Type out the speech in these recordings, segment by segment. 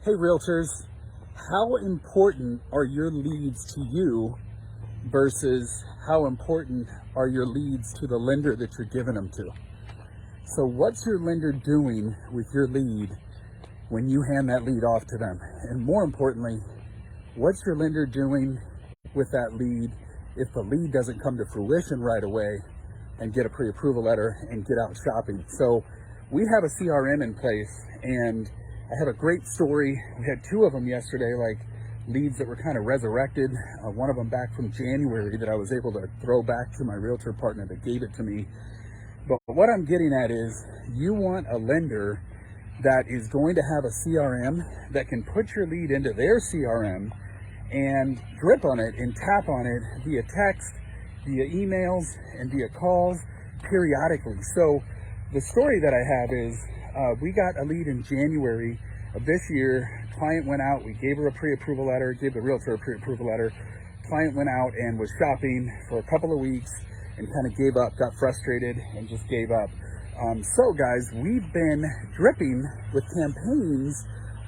Hey realtors, how important are your leads to you versus how important are your leads to the lender that you're giving them to? So what's your lender doing with your lead when you hand that lead off to them? And more importantly, what's your lender doing with that lead if the lead doesn't come to fruition right away and get a pre-approval letter and get out shopping? So we have a CRM in place, and I have a great story. We had two of them yesterday, like leads that were kind of resurrected. One of them back from January that I was able to throw back to my realtor partner that gave it to me. But what I'm getting at is you want a lender that is going to have a CRM that can put your lead into their CRM and drip on it and tap on it via text, via emails, and via calls periodically. So the story that I have is we got a lead in January of this year. Client went out, we gave her a pre-approval letter, gave the realtor a pre-approval letter. Client went out and was shopping for a couple of weeks and kind of gave up, got frustrated and just gave up. So guys, we've been dripping with campaigns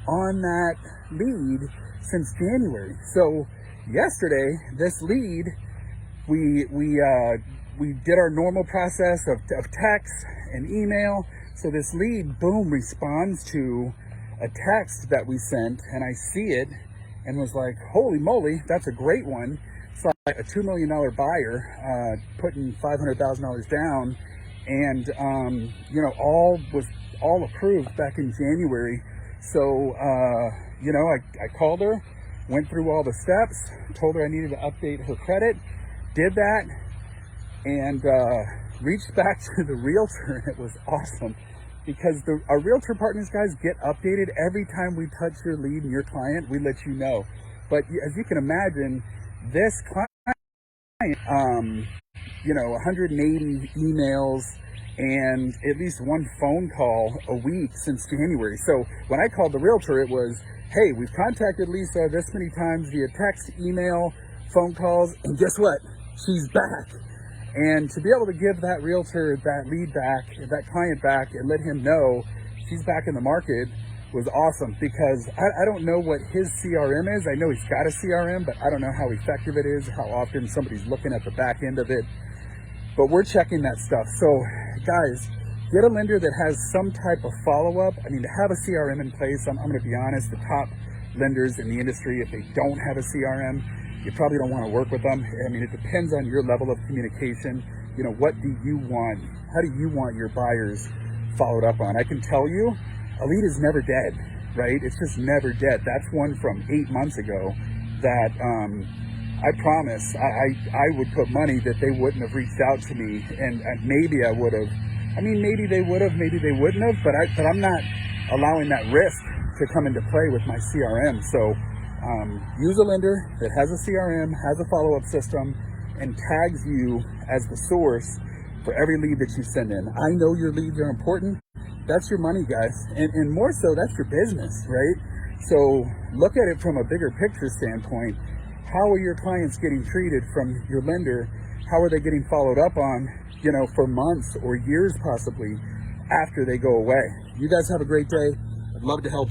on that lead since January. So yesterday, this lead, we did our normal process of text and email. So this lead, boom, responds to a text that we sent, and I see it and was like, holy moly, that's a great one. So a $2 million buyer putting $500,000 down, and all was all approved back in January. So I called her, went through all the steps, told her I needed to update her credit, did that, and reached back to the realtor, and it was awesome because our realtor partners, guys, get updated every time we touch your lead and your client. We let you know. But as you can imagine, this client, 180 emails and at least one phone call a week since January. So when I called the realtor, it was, hey, we've contacted Lisa this many times via text, email, phone calls, and guess what? She's back. And to be able to give that realtor that lead back, that client back, and let him know she's back in the market was awesome, because I don't know what his CRM is. I know he's got a CRM, but I don't know how effective it is, how often somebody's looking at the back end of it. But we're checking that stuff. So guys, get a lender that has some type of follow-up. I mean, to have a CRM in place, I'm going to be honest, the top lenders in the industry, if they don't have a CRM, you probably don't want to work with them. I mean, it depends on your level of communication. What do you want? How do you want your buyers followed up on? I can tell you, a lead is never dead, right? It's just never dead. That's one from 8 months ago that I promise I would put money that they wouldn't have reached out to me, and maybe I would have. I mean, maybe they would have, maybe they wouldn't have, but I'm not allowing that risk to come into play with my CRM. So use a lender that has a CRM, has a follow-up system, and tags you as the source for every lead that you send in. I know your leads are important. That's your money, guys. And more so, that's your business, right? So look at it from a bigger picture standpoint. How are your clients getting treated from your lender? How are they getting followed up on, for months or years possibly after they go away? You guys have a great day. I'd love to help.